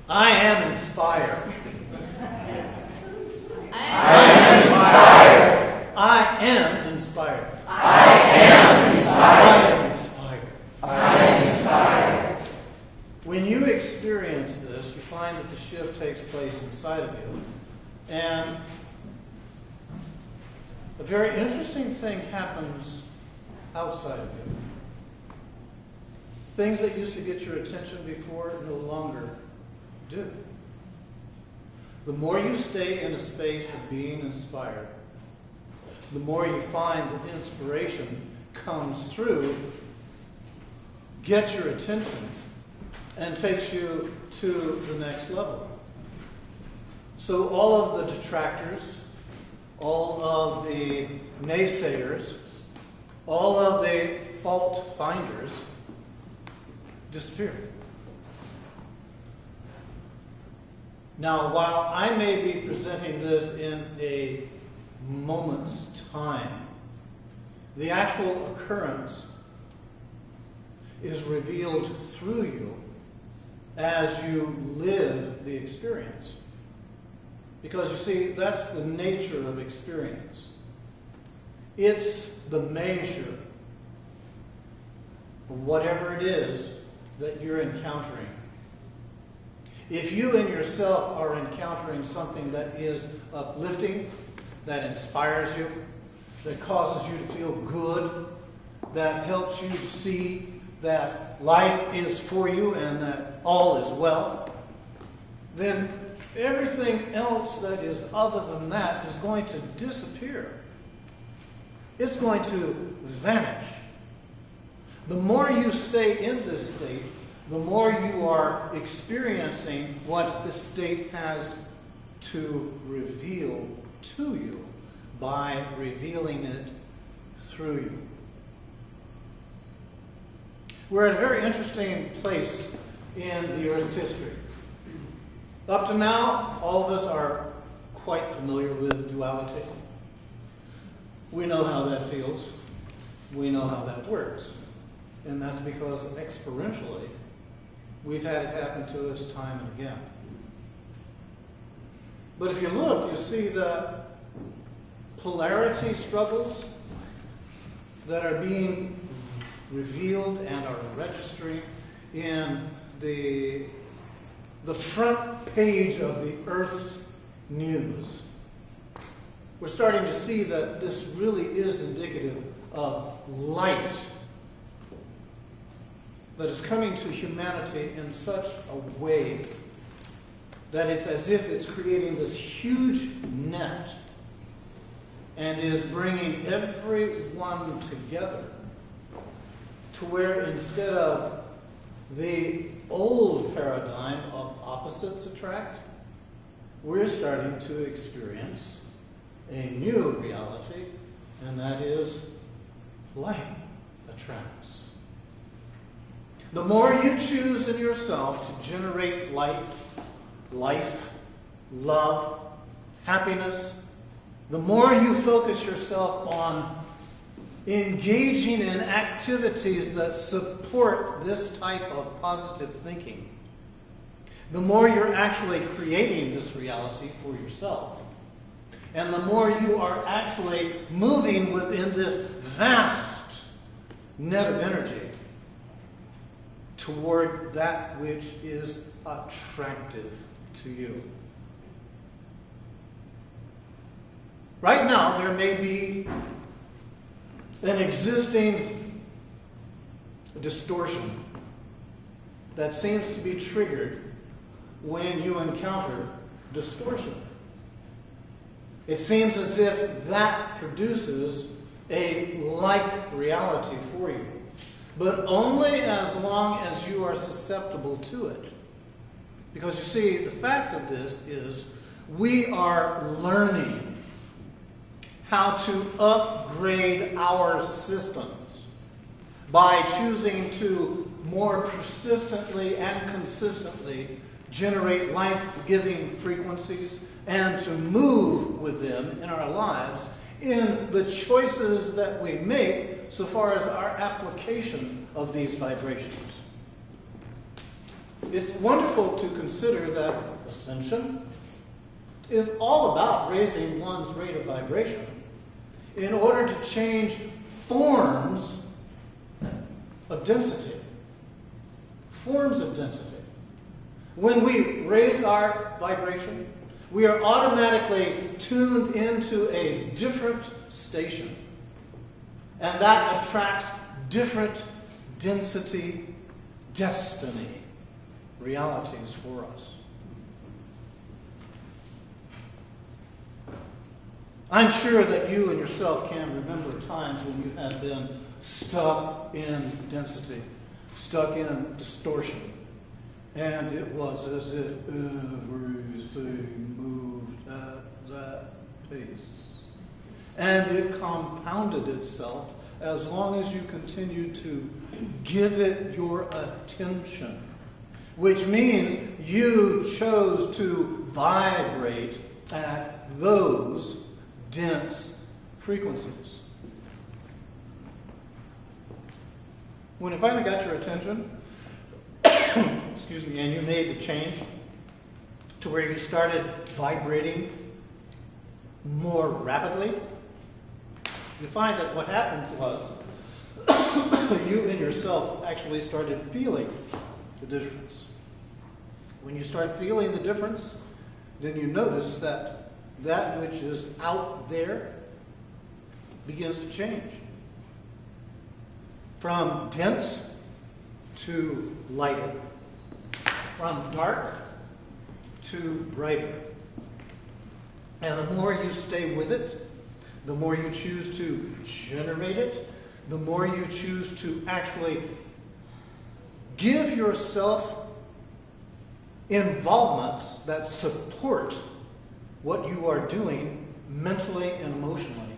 I am inspired. I am inspired. I am inspired. I am inspired. I am inspired. I am inspired. When you experience this, you find that the shift takes place inside of you. And a very interesting thing happens outside of you. Things that used to get your attention before no longer do. The more you stay in a space of being inspired, the more you find that inspiration comes through, gets your attention, and takes you to the next level. So all of the detractors, all of the naysayers, all of the fault finders disappear. Now, while I may be presenting this in a moment's time, the actual occurrence is revealed through you as you live the experience. Because you see, that's the nature of experience. It's the measure of whatever it is that you're encountering. If you in yourself are encountering something that is uplifting, that inspires you, that causes you to feel good, that helps you to see that life is for you and that all is well, then everything else that is other than that is going to disappear. It's going to vanish. The more you stay in this state, the more you are experiencing what the state has to reveal to you by revealing it through you. We're at a very interesting place in the Earth's history. Up to now, all of us are quite familiar with duality. We know how that feels. We know how that works. And that's because experientially, we've had it happen to us time and again. But if you look, you see the polarity struggles that are being revealed and are registering in the front page of the Earth's news. We're starting to see that this really is indicative of light that is coming to humanity in such a way that it's as if it's creating this huge net and is bringing everyone together to where instead of the old paradigm of opposites attract, we're starting to experience a new reality, and that is light attracts. The more you choose in yourself to generate light, life, love, happiness, the more you focus yourself on engaging in activities that support this type of positive thinking, the more you're actually creating this reality for yourself. And the more you are actually moving within this vast net of energy toward that which is attractive to you. Right now, there may be an existing distortion that seems to be triggered when you encounter distortion. It seems as if that produces a like reality for you, but only as long as you are susceptible to it. Because you see, the fact of this is we are learning how to upgrade our systems by choosing to more persistently and consistently generate life-giving frequencies and to move with them in our lives in the choices that we make so far as our application of these vibrations. it's wonderful to consider that ascension is all about raising one's rate of vibration in order to change forms of density. Forms of density. When we raise our vibration, we are automatically tuned into a different station. And that attracts different density, destiny, realities for us. I'm sure that you and yourself can remember times when you have been stuck in density, stuck in distortion. And it was as if everything moved at that pace. And it compounded itself as long as you continued to give it your attention. Which means you chose to vibrate at those dense frequencies. When it finally got your attention, excuse me, and you made the change to where you started vibrating more rapidly, you find that what happened was you and yourself actually started feeling the difference. When you start feeling the difference, then you notice that that which is out there begins to change. From dense to lighter. From dark to brighter. And the more you stay with it, the more you choose to generate it, the more you choose to actually give yourself involvements that support what you are doing mentally and emotionally,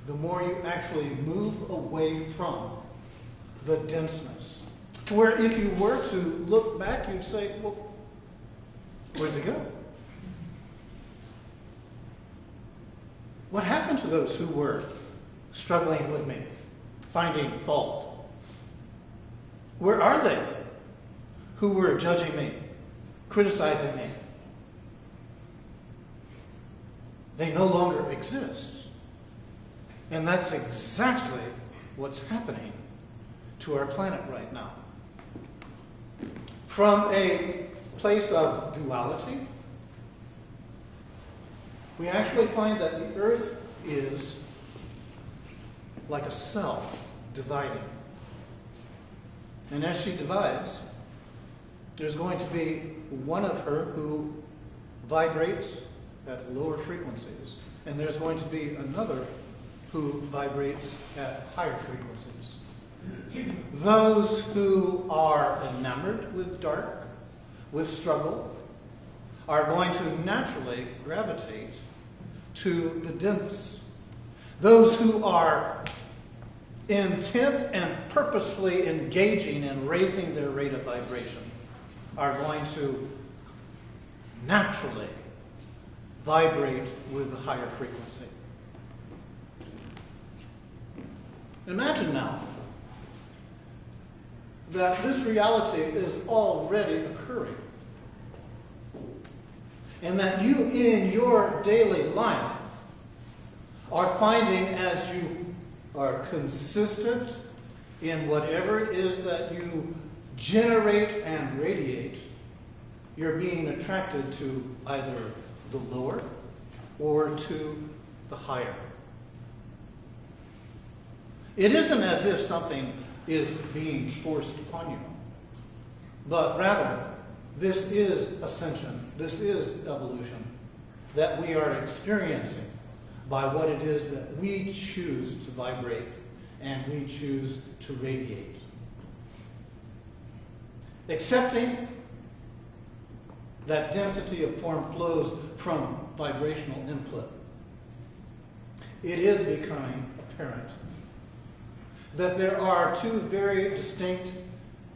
the more you actually move away from the denseness. To where if you were to look back, you'd say, well, where'd they go? What happened to those who were struggling with me, finding fault? Where are they who were judging me, criticizing me? They no longer exist. And that's exactly what's happening to our planet right now. From a place of duality, we actually find that the earth is like a cell dividing. And as she divides, there's going to be one of her who vibrates at lower frequencies, and there's going to be another who vibrates at higher frequencies. Those who are enamored with dark, with struggle, are going to naturally gravitate to the dense. Those who are intent and purposefully engaging in raising their rate of vibration are going to naturally vibrate with a higher frequency. Imagine now that this reality is already occurring. And that you in your daily life are finding, as you are consistent in whatever it is that you generate and radiate, you're being attracted to either the lower or to the higher. It isn't as if something is being forced upon you, but rather, this is ascension, this is evolution that we are experiencing by what it is that we choose to vibrate and we choose to radiate. Accepting that density of form flows from vibrational input, it is becoming apparent that there are two very distinct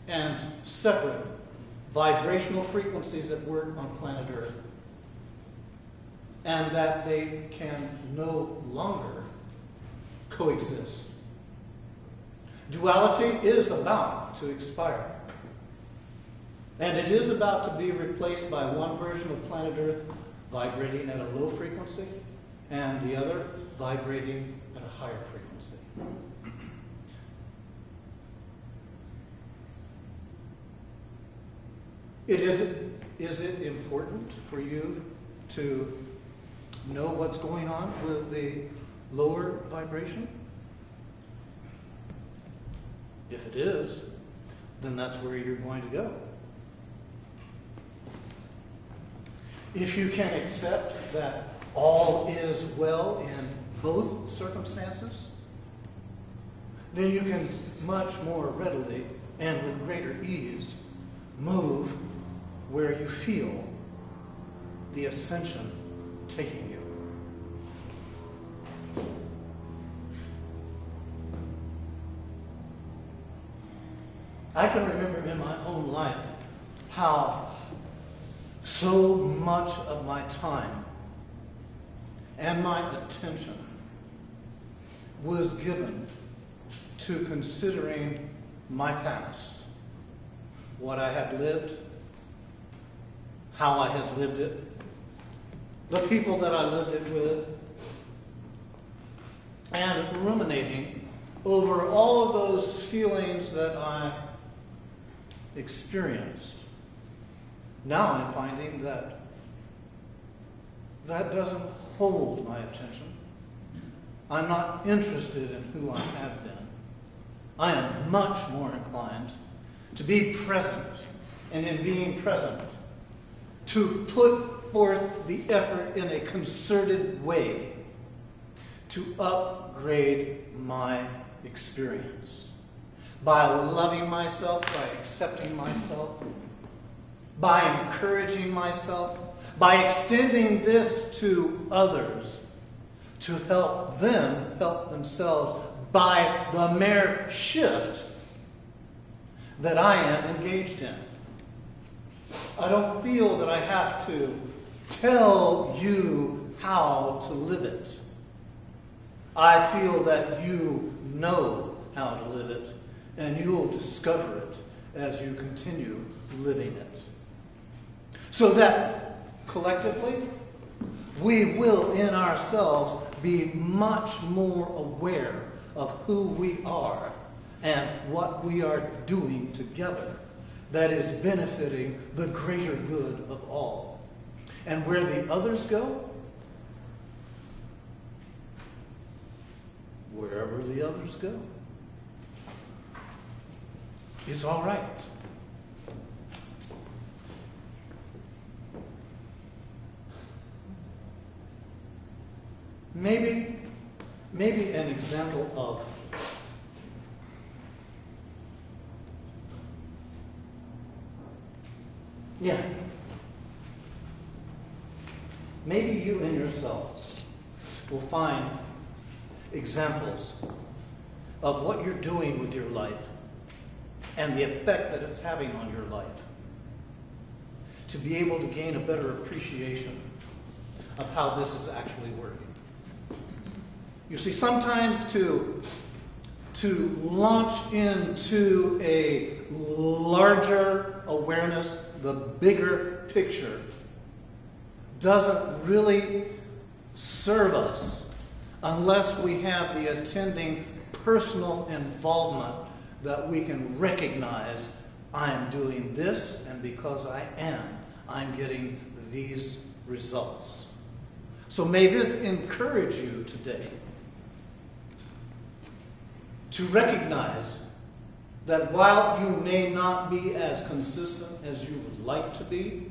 and separate vibrational frequencies at work on planet Earth, and that they can no longer coexist. Duality is about to expire. And it is about to be replaced by one version of planet Earth vibrating at a low frequency and the other vibrating at a higher frequency. Is it important for you to know what's going on with the lower vibration? If it is, then that's where you're going to go. If you can accept that all is well in both circumstances, then you can much more readily and with greater ease move where you feel the ascension taking you. I can remember in my own life how so much of my time and my attention was given to considering my past, what I had lived, how I had lived it, the people that I lived it with, and ruminating over all of those feelings that I experienced. Now I'm finding that that doesn't hold my attention. I'm not interested in who I have been. I am much more inclined to be present, and in being present, to put forth the effort in a concerted way to upgrade my experience. By loving myself, by accepting myself, by encouraging myself, by extending this to others to help them help themselves by the mere shift that I am engaged in. I don't feel that I have to tell you how to live it. I feel that you know how to live it, and you'll discover it as you continue living it. So that collectively, we will in ourselves be much more aware of who we are and what we are doing together that is benefiting the greater good of all. And where the others go, wherever the others go, it's all right. Maybe an example of maybe you in yourself will find examples of what you're doing with your life and the effect that it's having on your life, to be able to gain a better appreciation of how this is actually working. You see, sometimes to launch into a larger awareness, the bigger picture, doesn't really serve us unless we have the attending personal involvement that we can recognize, I am doing this, and because I am, I'm getting these results. So may this encourage you today to recognize that while you may not be as consistent as you would like to be,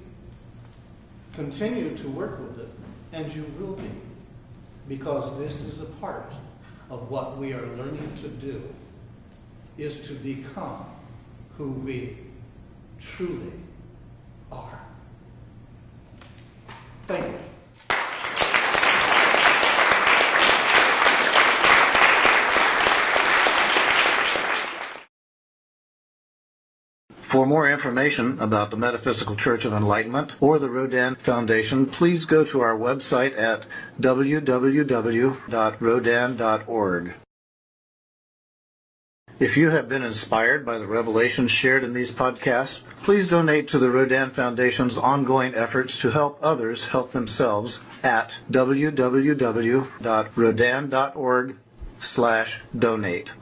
continue to work with it, and you will be, because this is a part of what we are learning to do, is to become who we truly are. Thank you. For more information about the Metaphysical Church of Enlightenment or the Rodin Foundation, please go to our website at www.rodin.org. If you have been inspired by the revelations shared in these podcasts, please donate to the Rodin Foundation's ongoing efforts to help others help themselves at www.rodin.org/donate.